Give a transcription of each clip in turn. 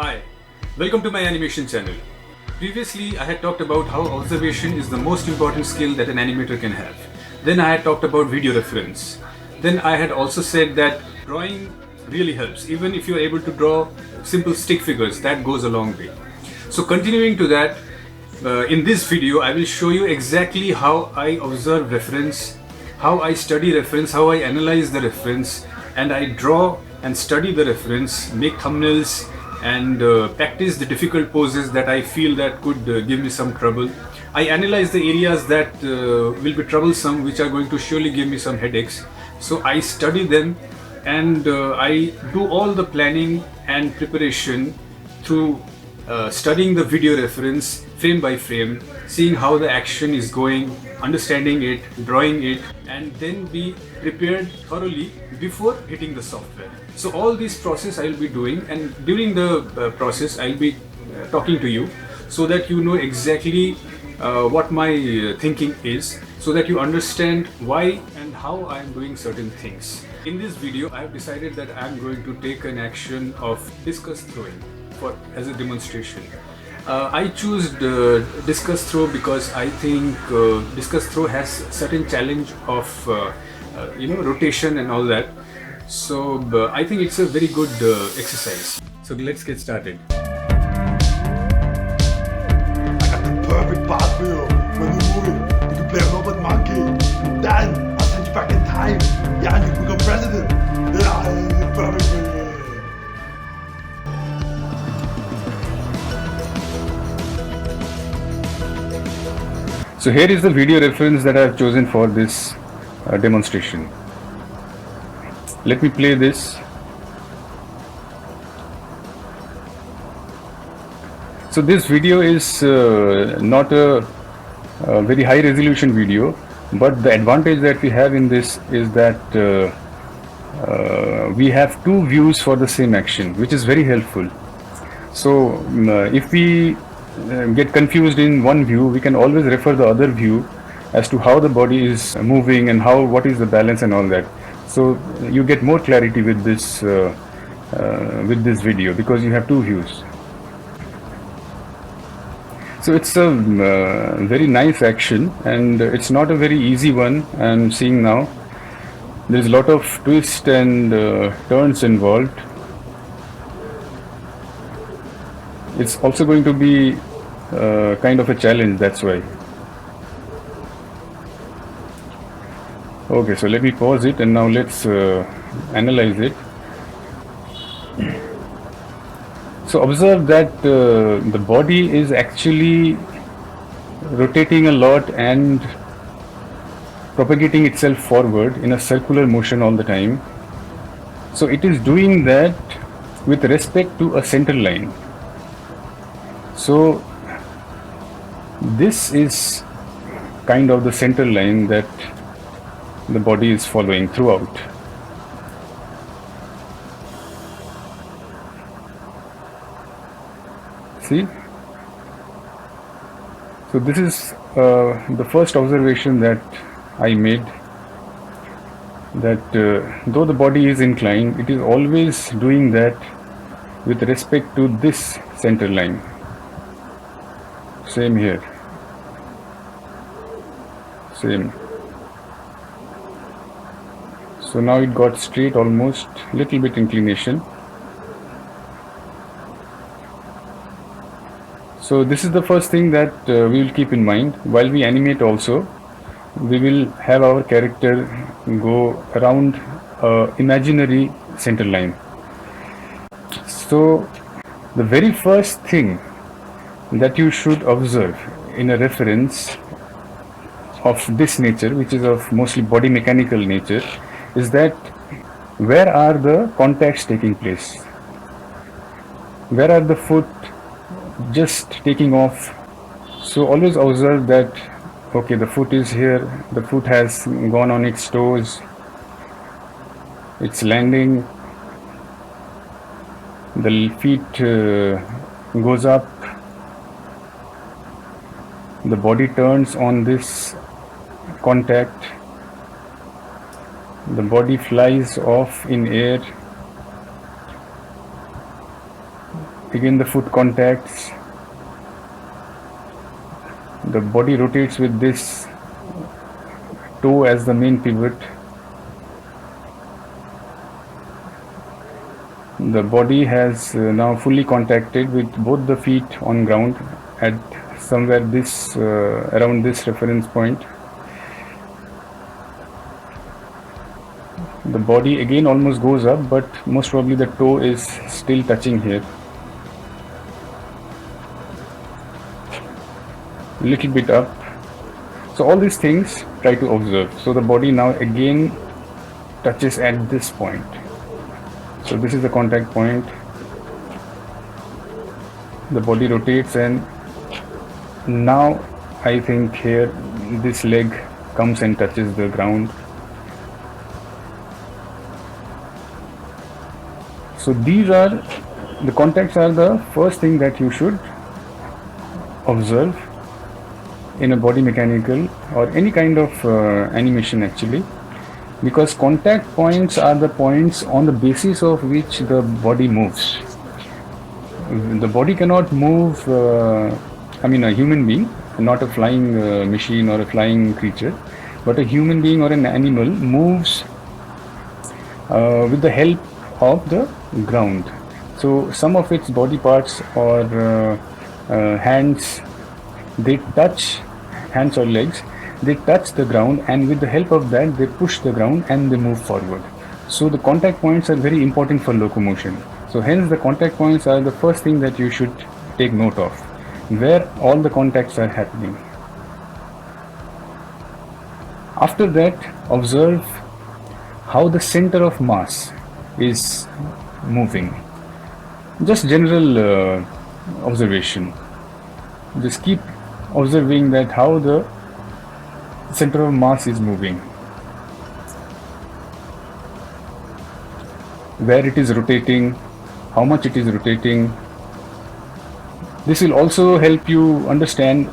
Hi, welcome to my animation channel. Previously, I had talked about how observation is the most important skill that an animator can have. Then I had talked about video reference. Then I had also said that drawing really helps. Even if you're able to draw simple stick figures, that goes a long way. So continuing to that, in this video, I will show you exactly how I observe reference, how I study reference, how I analyze the reference, and I draw and study the reference, make thumbnails, and practice the difficult poses that I feel that could give me some trouble. I analyze the areas that will be troublesome, which are going to surely give me some headaches. So I study them and I do all the planning and preparation through studying the video reference frame by frame, seeing how the action is going, understanding it, drawing it, and then be prepared thoroughly before hitting the software. So all this process I will be doing, and during the process I will be talking to you so that you know exactly what my thinking is, so that you understand why and how I am doing certain things. In this video I have decided that I am going to take an action of discus throwing as a demonstration. I choose discus throw because I think discus throw has certain challenge of rotation and all that. So I think it's a very good exercise. So let's get started. I got the perfect path for you. When you move it, you can play Robert Monkey. Then I'll send you back in time. Yeah, and you become president. Yeah, it's perfect for you. So here is the video reference that I have chosen for this demonstration. Let me play this. So this video is not a very high resolution video, but the advantage that we have in this is that we have two views for the same action, which is very helpful. So if we get confused in one view, we can always refer the other view as to how the body is moving and what is the balance and all that. So you get more clarity with this video because you have two views. So it's a very nice action, and it's not a very easy one. I'm seeing now there's a lot of twists and turns involved. It's also going to be kind of a challenge, that's why. Okay, so let me pause it and now let's analyze it. So observe that the body is actually rotating a lot and propagating itself forward in a circular motion all the time. So it is doing that with respect to a center line. So this is kind of the center line that the body is following throughout. See? So this is the first observation that I made, that though the body is inclined, it is always doing that with respect to this center line. Same here. Same. So now it got straight, almost little bit inclination. So this is the first thing that we will keep in mind while we animate. Also, we will have our character go around imaginary center line. So the very first thing that you should observe in a reference of this nature, which is of mostly body mechanical nature, is that where are the contacts taking place? Where are the foot just taking off? So always observe that, okay, the foot is here, the foot has gone on its toes, it's landing, the feet goes up, the body turns on this contact, the body flies off in air, Again the foot contacts, the body rotates with this toe as the main pivot. The body has now fully contacted with both the feet on ground at somewhere this around this reference point. The body again almost goes up, but most probably the toe is still touching here. Little bit up. So all these things try to observe. So the body now again touches at this point. So this is the contact point. The body rotates, and now I think here this leg comes and touches the ground. So these are the contacts are the first thing that you should observe in a body mechanical or any kind of animation actually, because contact points are the points on the basis of which the body moves. The body cannot move, a human being, not a flying machine or a flying creature, but a human being or an animal moves with the help of the ground. So some of its body parts or hands, they touch, hands or legs, they touch the ground, and with the help of that they push the ground and they move forward. So the contact points are very important for locomotion. So hence the contact points are the first thing that you should take note of, where all the contacts are happening. After that, observe how the center of mass is moving. Just general observation. Just keep observing that how the center of mass is moving, where it is rotating, how much it is rotating. This will also help you understand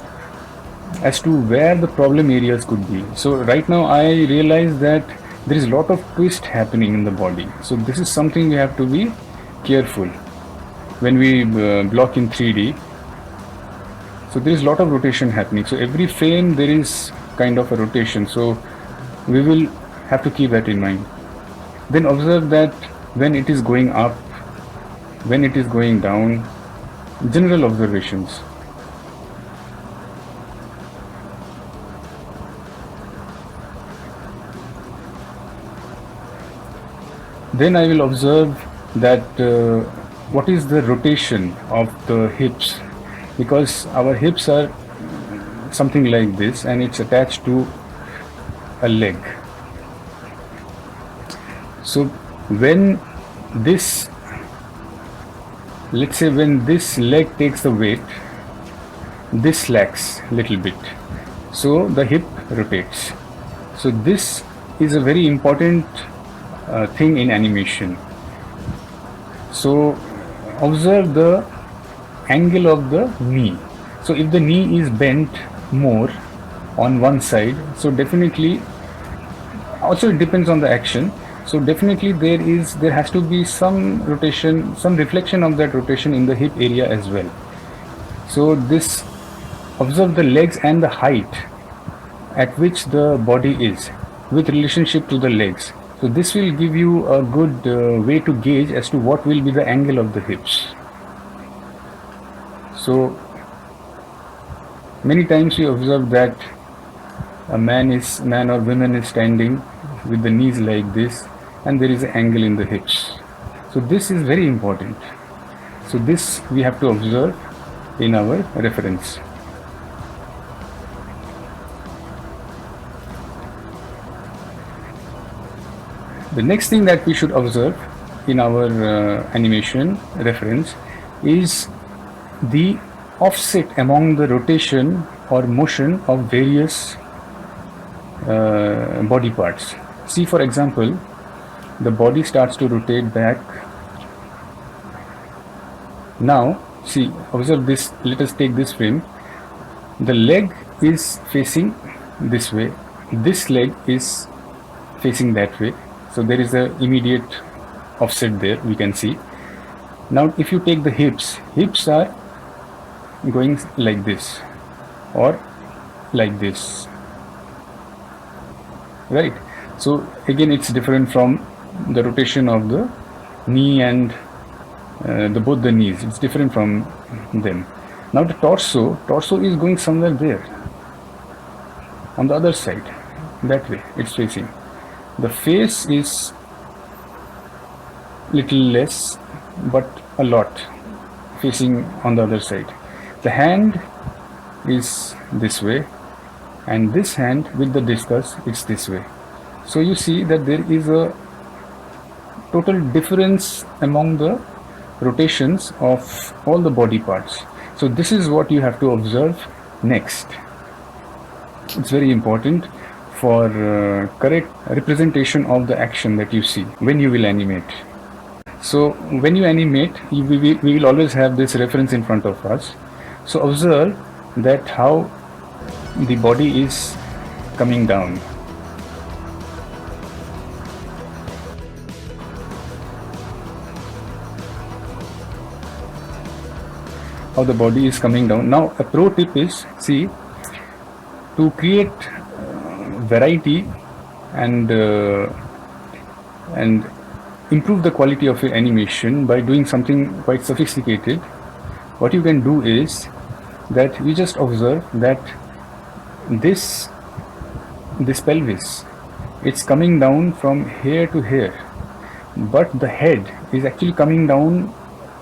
as to where the problem areas could be. So right now I realize that there is a lot of twist happening in the body. So this is something we have to be careful when we block in 3D. So there is a lot of rotation happening. So every frame there is kind of a rotation. So we will have to keep that in mind. Then observe that when it is going up, when it is going down, general observations. Then I will observe that what is the rotation of the hips, because our hips are something like this and it's attached to a leg. So when this, let's say when this leg takes the weight, this slacks little bit, so the hip rotates. So this is a very important thing in animation. So observe the angle of the knee. So if the knee is bent more on one side, so definitely, also it depends on the action. So definitely there has to be some rotation, some reflection of that rotation in the hip area as well. So this, observe the legs and the height at which the body is with relationship to the legs. So this will give you a good way to gauge as to what will be the angle of the hips. So many times we observe that a man or woman is standing with the knees like this, and there is an angle in the hips. So this is very important. So this we have to observe in our reference. The next thing that we should observe in our animation reference is the offset among the rotation or motion of various body parts. See, for example, the body starts to rotate back. Now see, observe this. Let us take this frame. The leg is facing this way, this leg is facing that way. So there is a immediate offset there, we can see. Now if you take the hips are going like this or like this, right? So again it's different from the rotation of the knee and both the knees. It's different from them. Now the torso is going somewhere there on the other side, that way it's facing. The face is little less but a lot facing on the other side. The hand is this way, and this hand with the discus it's this way. So you see that there is a total difference among the rotations of all the body parts. So this is what you have to observe next. It's very important for correct representation of the action that you see when you will animate. So when you animate, we will always have this reference in front of us. So observe that how the body is coming down. How the body is coming down. Now a pro tip is, see, to create variety and improve the quality of your animation by doing something quite sophisticated, what you can do is that you just observe that this pelvis, it's coming down from here to here, but the head is actually coming down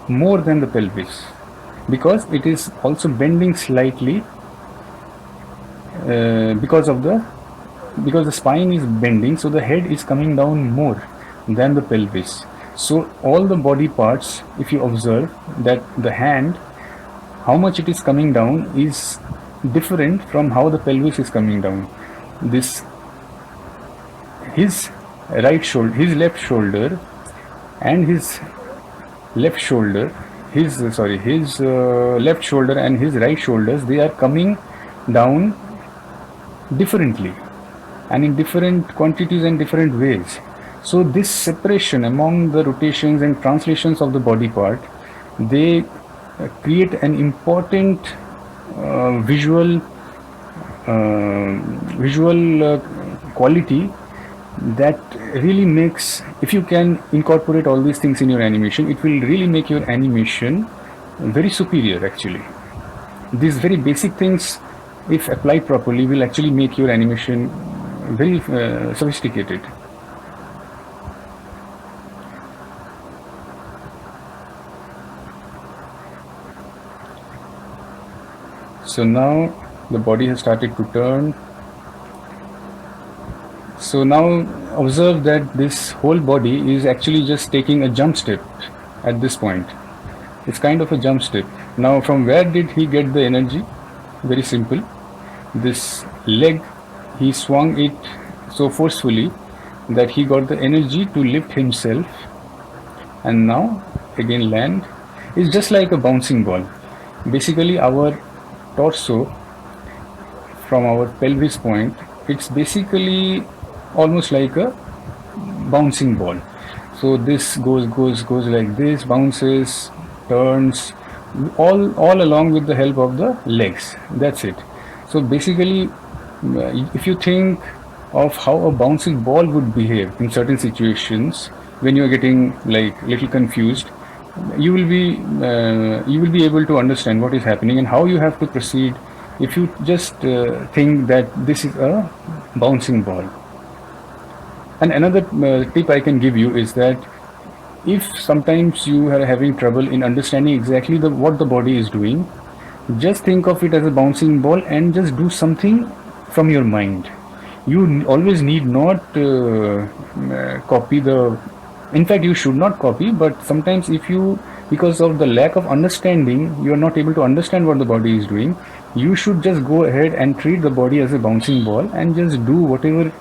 more than the pelvis, because it is also bending slightly because the spine is bending, so the head is coming down more than the pelvis. So all the body parts, if you observe that the hand, how much it is coming down is different from how the pelvis is coming down. His left shoulder and his left shoulder and his right shoulders, they are coming down differently and in different quantities and different ways. So this separation among the rotations and translations of the body part, they create an important visual quality that really makes, if you can incorporate all these things in your animation, it will really make your animation very superior actually. These very basic things, if applied properly, will actually make your animation very sophisticated. So now the body has started to turn. So now observe that this whole body is actually just taking a jump step at this point. It's kind of a jump step. Now from where did he get the energy? Very simple. This leg, he swung it so forcefully that he got the energy to lift himself, and now again land. It's just like a bouncing ball. Basically our torso from our pelvis point, it's basically almost like a bouncing ball. So this goes like this, bounces, turns, all along with the help of the legs. That's it. So basically, if you think of how a bouncing ball would behave in certain situations, when you're getting like little confused, you will be able to understand what is happening and how you have to proceed if you just think that this is a bouncing ball. And another tip I can give you is that if sometimes you are having trouble in understanding exactly what the body is doing, just think of it as a bouncing ball and just do something from your mind. You always need not copy in fact you should not copy, but sometimes if you, because of the lack of understanding, you are not able to understand what the body is doing, you should just go ahead and treat the body as a bouncing ball and just do whatever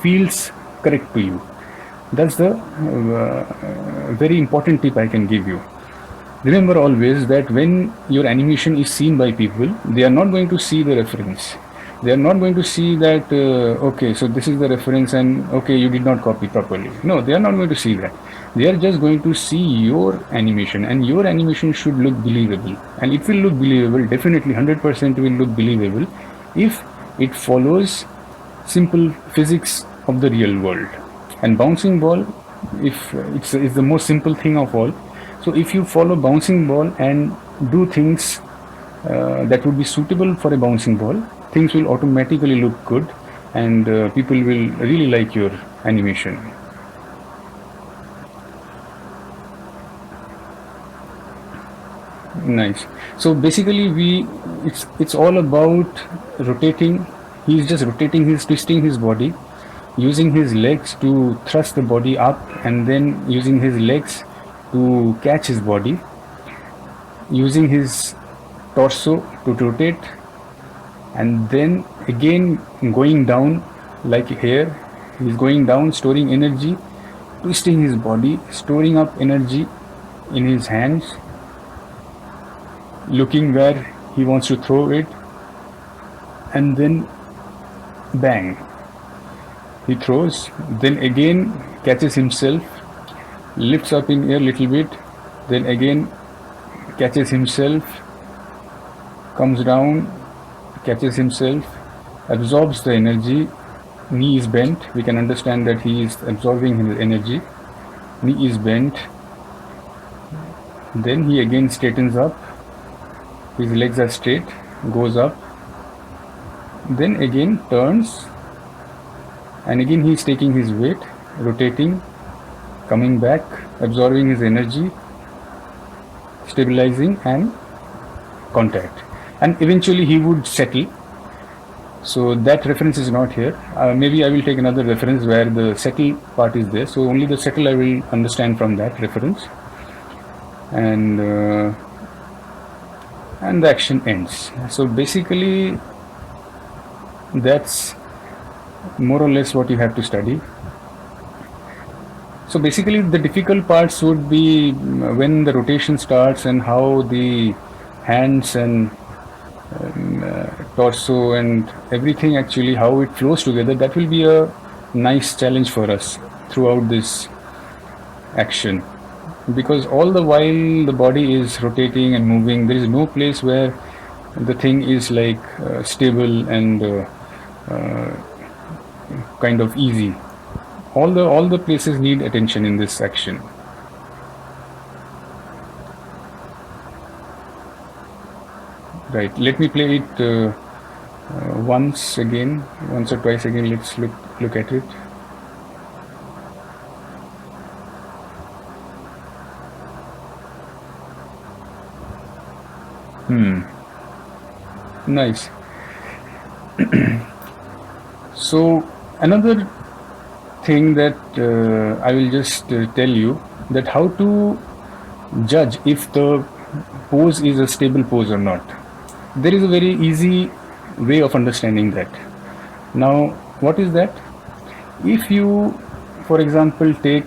feels correct to you. That's the very important tip I can give you. Remember always that when your animation is seen by people, they are not going to see the reference. They are not going to see that, okay, so this is the reference and okay, you did not copy properly. No, they are not going to see that. They are just going to see your animation, and your animation should look believable, and it will look believable, definitely 100% will look believable if it follows simple physics of the real world. And bouncing ball, if it's the most simple thing of all. So if you follow bouncing ball and do things that would be suitable for a bouncing ball, things will automatically look good, and people will really like your animation. Nice. So basically it's all about rotating. He's just rotating, he's twisting his body, using his legs to thrust the body up, and then using his legs to catch his body, using his torso to rotate, and then again going down, like here he's going down, storing energy, twisting his body, storing up energy in his hands, looking where he wants to throw it, and then bang, he throws, then again catches himself, lifts up in air little bit, then again catches himself, comes down, catches himself, absorbs the energy, knee is bent, we can understand that he is absorbing his energy, knee is bent, then he again straightens up, his legs are straight, goes up, then again turns, and again he is taking his weight, rotating, coming back, absorbing his energy, stabilizing, and contact, and eventually he would settle. So that reference is not here. Maybe I will take another reference where the settle part is there, so only the settle I will understand from that reference, and the action ends. So basically that's more or less what you have to study. So basically the difficult parts would be when the rotation starts and how the hands and torso and everything, actually how it flows together. That will be a nice challenge for us throughout this action, because all the while the body is rotating and moving, there is no place where the thing is like stable and kind of easy. All the places need attention in this action. Right, let me play it once or twice again. Let's look at it. Nice. So another thing that I will just tell you, that how to judge if the pose is a stable pose or not. There is a very easy way of understanding that. Now, what is that? If you, for example, take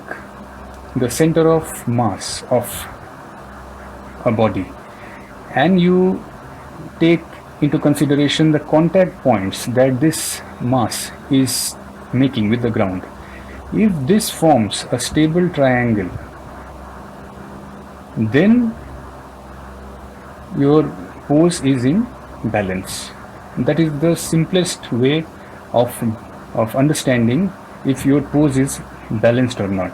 the center of mass of a body, and you take into consideration the contact points that this mass is making with the ground. If this forms a stable triangle, then your pose is in balance. That is the simplest way of understanding if your pose is balanced or not.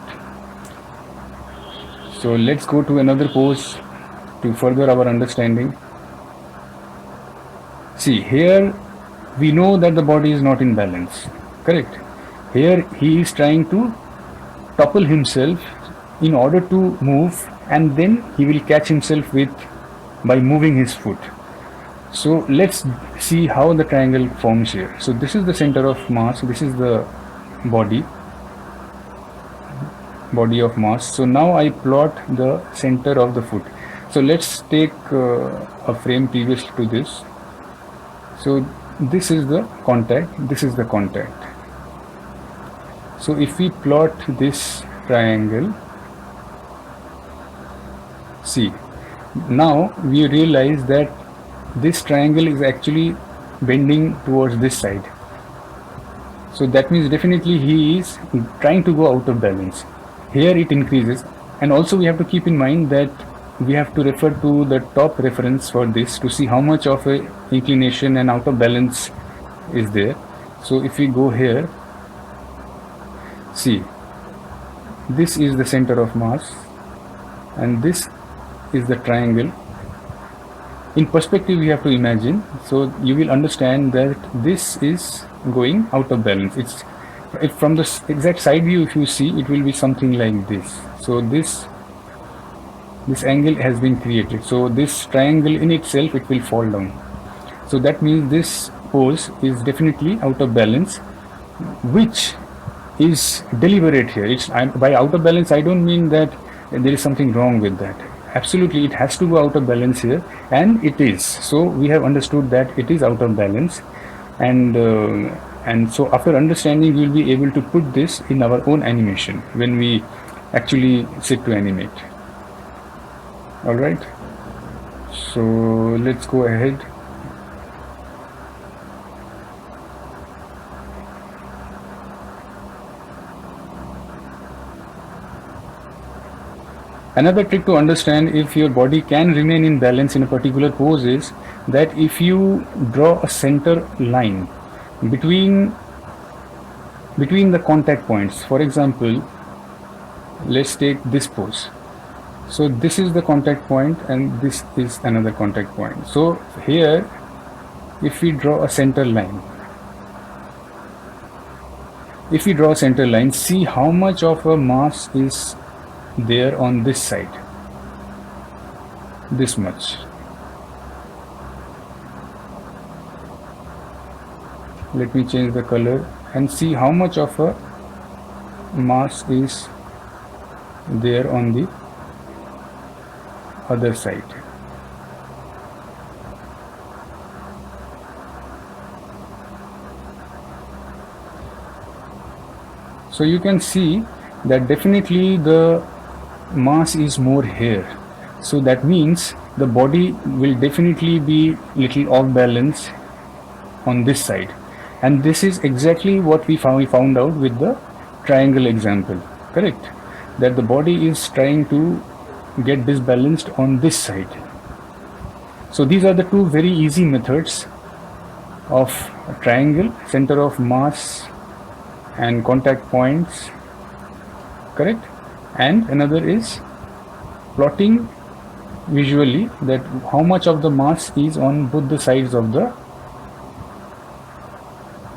So let's go to another pose to further our understanding. See, here we know that the body is not in balance, correct? Here he is trying to topple himself in order to move, and then he will catch himself by moving his foot. So let's see how the triangle forms here. So this is the center of mass, this is the body of mass. So now I plot the center of the foot. So let's take a frame previous to this. So this is the contact, this is the contact. So if we plot this triangle, see, now we realize that this triangle is actually bending towards this side. So that means definitely he is trying to go out of balance. here it increases. And also we have to keep in mind that we have to refer to the top reference for this to see how much of a inclination and out of balance is there. So if we go here, see, this is the center of mass and this is the triangle. In perspective we have to imagine, so you will understand that this is going out of balance. If from the exact side view, if you see, it will be something like this. So this angle has been created, so this triangle in itself, it will fall down. So that means this pose is definitely out of balance, which is deliberate here. By out of balance I don't mean that there is something wrong with that. Absolutely, it has to go out of balance here, and it is. So we have understood that it is out of balance, and so after understanding, we will be able to put this in our own animation when we actually sit to animate. All right, so let's go ahead. Another trick to understand if your body can remain in balance in a particular pose is that if you draw a center line between the contact points. For example, let's take this pose. So this is the contact point and this is another contact point. So here, if we draw a center line, see how much of a mass is there on this side. This much. Let me change the color and see how much of a mass is there on the other side. So you can see that definitely the mass is more here. So that means the body will definitely be little off balance on this side. And this is exactly what we found out with the triangle example, correct? That the body is trying to get disbalanced on this side. So these are the two very easy methods of a triangle, center of mass and contact points, correct? And another is plotting visually that how much of the mass is on both the sides of the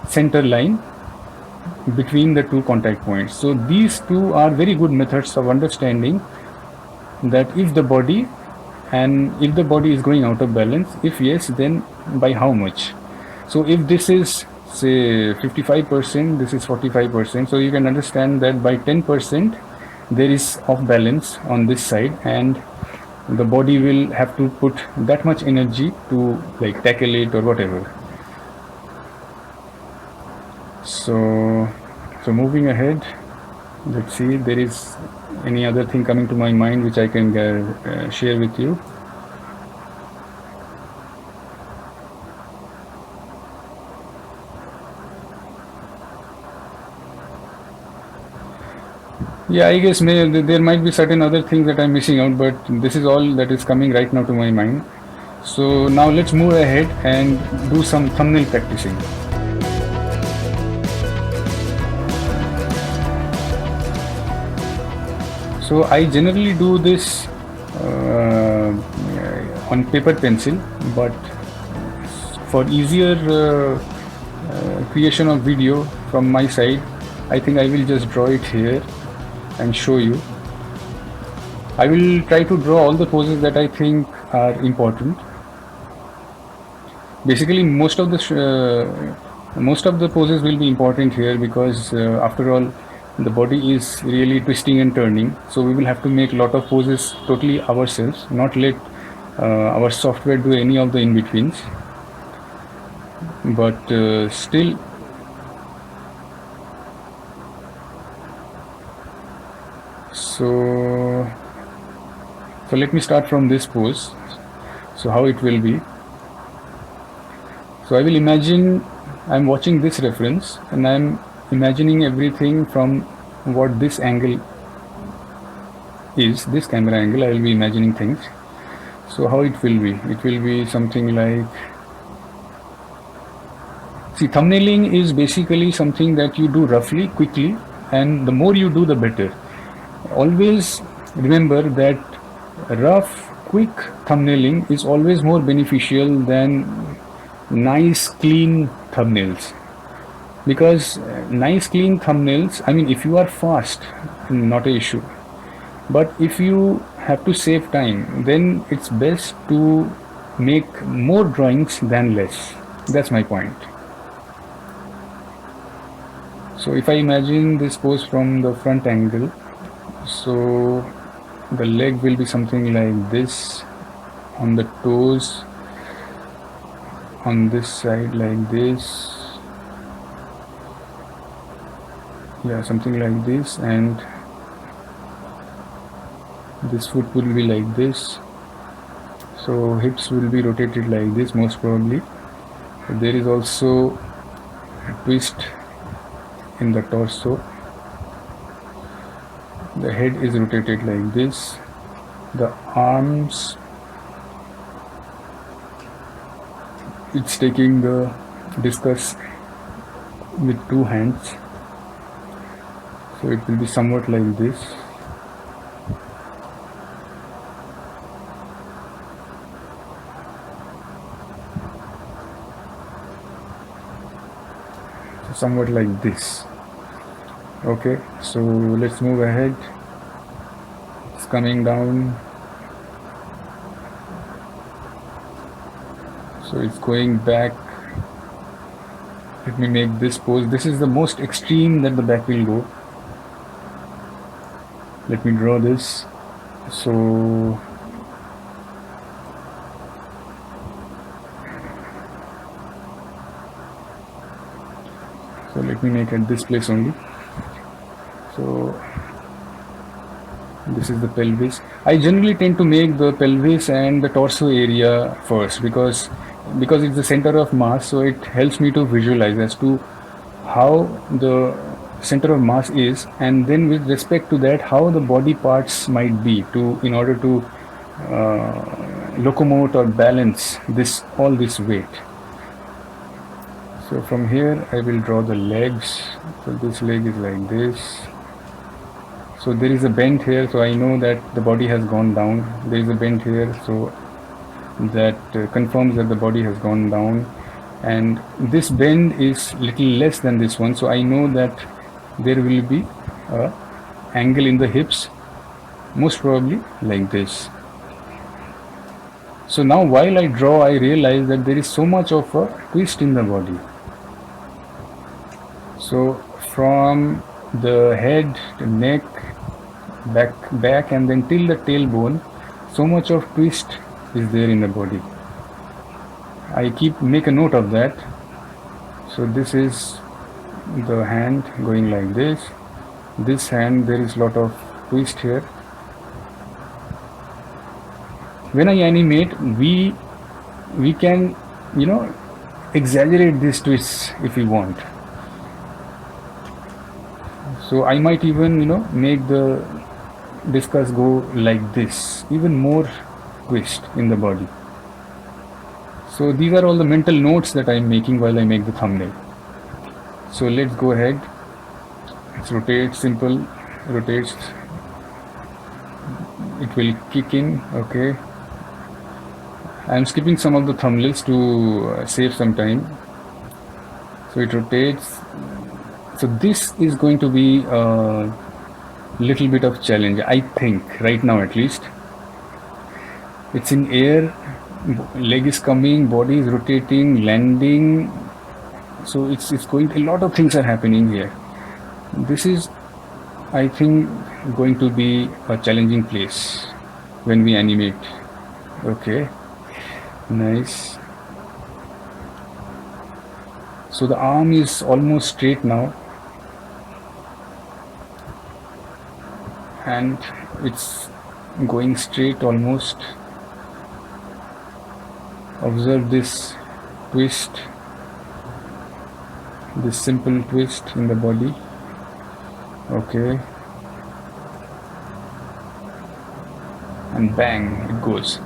center line between the two contact points. So these two are very good methods of understanding that if the body is going out of balance, if yes, then by how much. So if this is say 55%, this is 45%, so you can understand that by 10% there is off balance on this side, and the body will have to put that much energy to like tackle it or whatever. So moving ahead, let's see, there is any other thing coming to my mind which I can share with you. Yeah, I guess there might be certain other things that I'm missing out, but this is all that is coming right now to my mind. So now let's move ahead and do some thumbnail practicing. So I generally do this on paper pencil, but for easier creation of video from my side, I think I will just draw it here and show you. I will try to draw all the poses that I think are important. Basically, most of the poses will be important here because after all, the body is really twisting and turning. So we will have to make a lot of poses totally ourselves, not let our software do any of the in-betweens. But still, so let me start from this pose. So how it will be. So I will imagine I'm watching this reference and I'm imagining everything from what this angle is, this camera angle, I will be imagining things. So how it will be? It will be something like, see, thumbnailing is basically something that you do roughly, quickly, and the more you do, the better. Always remember that rough, quick thumbnailing is always more beneficial than nice, clean thumbnails. Because nice, clean thumbnails, I mean, if you are fast, not a issue. But if you have to save time, then it's best to make more drawings than less. That's my point. So if I imagine this pose from the front angle, so the leg will be something like this, on the toes, on this side like this, yeah, something like this, and this foot will be like this. So hips will be rotated like this most probably. There is also a twist in the torso. The head is rotated like this. The arms, it's taking the discus with two hands. So it will be somewhat like this. Somewhat like this. Okay, so let's move ahead. It's coming down. So it's going back. Let me make this pose. This is the most extreme that the back will go. Let me draw this. So let me make at this place only. So this is the pelvis. I generally tend to make the pelvis and the torso area first because it's the center of mass, so it helps me to visualize as to how the center of mass is, and then with respect to that, how the body parts might be in order to locomote or balance all this weight. So from here I will draw the legs. So this leg is like this. So there is a bend here, so I know that the body has gone down. There is a bend here, so that confirms that the body has gone down. And this bend is little less than this one, so I know that there will be a angle in the hips, most probably like this. So now while I draw, I realize that there is so much of a twist in the body. So from the head, the neck, back and then till the tailbone, so much of twist is there in the body. I make a note of that. So this is the hand going like this. This hand, there is lot of twist here. When I animate, we can, exaggerate these twists if we want. So I might even, make the discus go like this, even more twist in the body. So these are all the mental notes that I'm making while I make the thumbnail. So let's go ahead. Let's rotate, simple, rotates. It will kick in, okay. I'm skipping some of the thumbnails to save some time. So it rotates. So this is going to be a little bit of challenge, I think, right now at least. It's in air, leg is coming, body is rotating, landing. So it's going, a lot of things are happening here. This is, I think, going to be a challenging place when we animate. Okay, nice. So the arm is almost straight now, and it's going straight almost. Observe this twist, this simple twist in the body. Okay, and bang, it goes.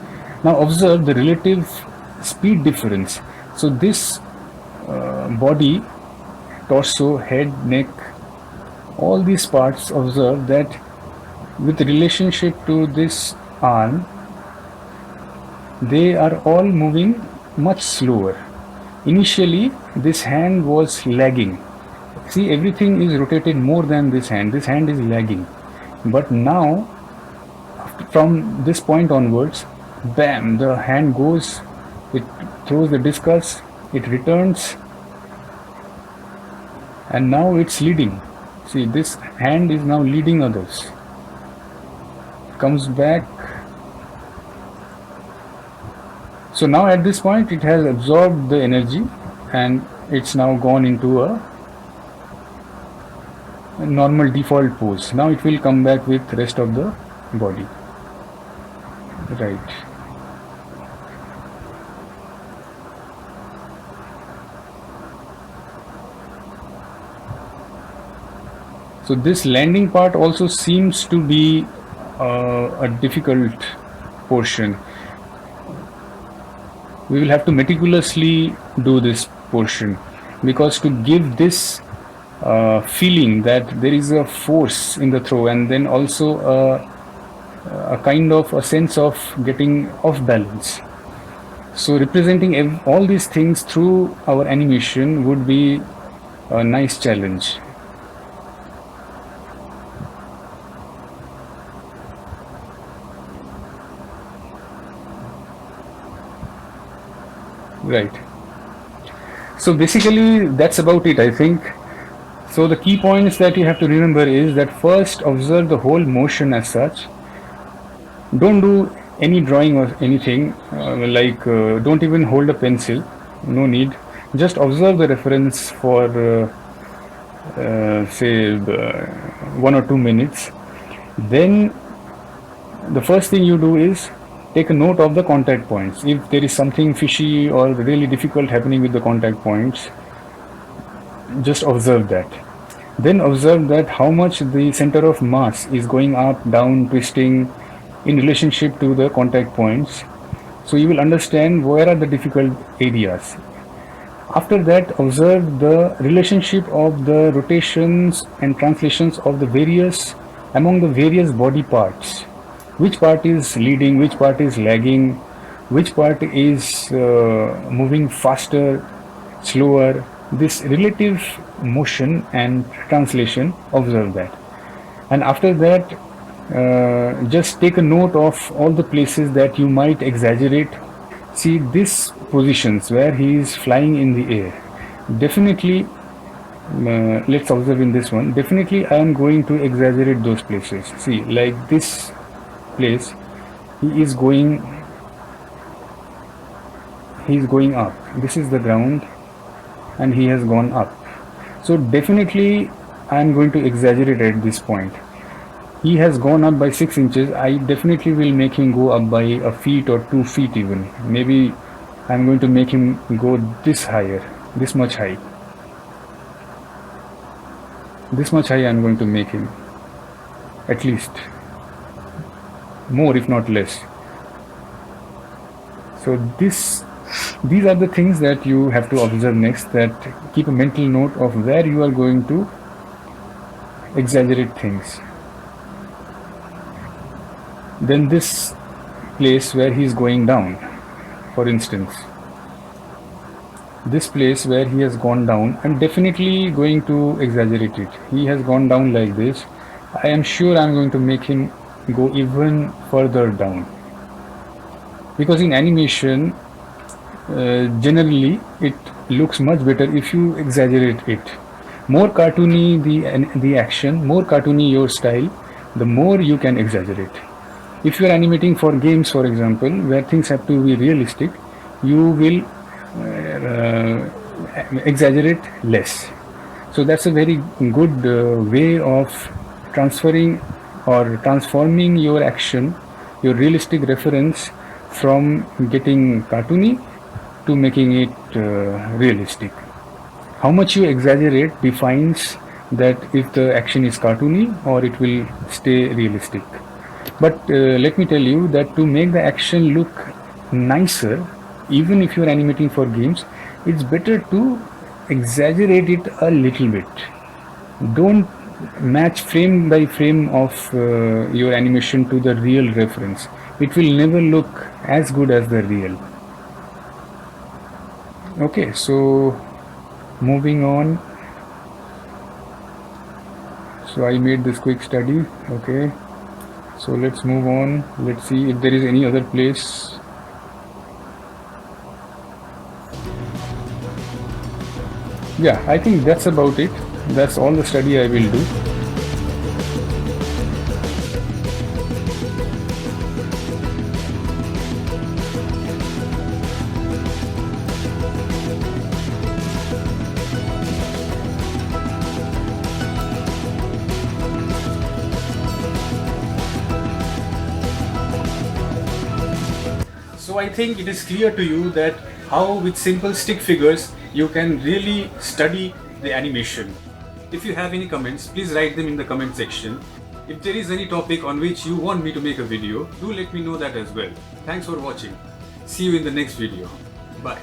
Now observe the relative speed difference. So this body, torso, head, neck, all these parts, observe that with relationship to this arm, they are all moving much slower. Initially, this hand was lagging. See, everything is rotated more than this hand. This hand is lagging. But now, from this point onwards, bam, the hand goes, it throws the discus, it returns, and now it's leading. See, this hand is now leading others. Comes back. So now at this point it has absorbed the energy and it's now gone into a normal default pose. Now it will come back with rest of the body. Right. So this landing part also seems to be a difficult portion. We will have to meticulously do this portion, because to give this feeling that there is a force in the throw, and then also a kind of a sense of getting off balance. So representing all these things through our animation would be a nice challenge. Right. So basically that's about it, I think. So the key points that you have to remember is that first, observe the whole motion as such. Don't do any drawing or anything, don't even hold a pencil, no need. Just observe the reference for say 1 or 2 minutes. Then the first thing you do is take a note of the contact points. If there is something fishy or really difficult happening with the contact points, just observe that. Then observe that how much the center of mass is going up, down, twisting in relationship to the contact points. So you will understand where are the difficult areas. After that, observe the relationship of the rotations and translations of the among the various body parts. Which part is leading, which part is lagging, which part is moving faster, slower. This relative motion and translation, observe that. And after that, just take a note of all the places that you might exaggerate. See these positions where he is flying in the air. Definitely, let's observe in this one. Definitely I am going to exaggerate those places. See, like this place, he is going up. This is the ground and he has gone up. So definitely I am going to exaggerate at this point. He has gone up by 6 inches. I definitely will make him go up by a feet or 2 feet even. Maybe I am going to make him go this higher, this much high. This much high I am going to make him, at least. More if not less. So these are the things that you have to observe next, that keep a mental note of where you are going to exaggerate things. Then this place where he is going down, for instance, this place where he has gone down, I'm definitely going to exaggerate it. He has gone down like this. I am sure I'm going to make him go even further down, because in animation generally it looks much better if you exaggerate it. More cartoony the action, more cartoony your style, the more you can exaggerate. If you are animating for games, for example, where things have to be realistic, you will exaggerate less. So that's a very good way of transferring or transforming your action, your realistic reference, from getting cartoony to making it realistic. How much you exaggerate defines that if the action is cartoony or it will stay realistic. But let me tell you that to make the action look nicer, even if you're animating for games, it's better to exaggerate it a little bit. Don't match frame by frame of your animation to the real reference. It will never look as good as the real. Okay, so moving on. So I made this quick study. Okay, so let's move on. Let's see if there is any other place. Yeah, I think that's about it. That's all the study I will do. So I think it is clear to you that how with simple stick figures you can really study the animation. If you have any comments, please write them in the comment section. If there is any topic on which you want me to make a video, do let me know that as well. Thanks for watching. See you in the next video. Bye.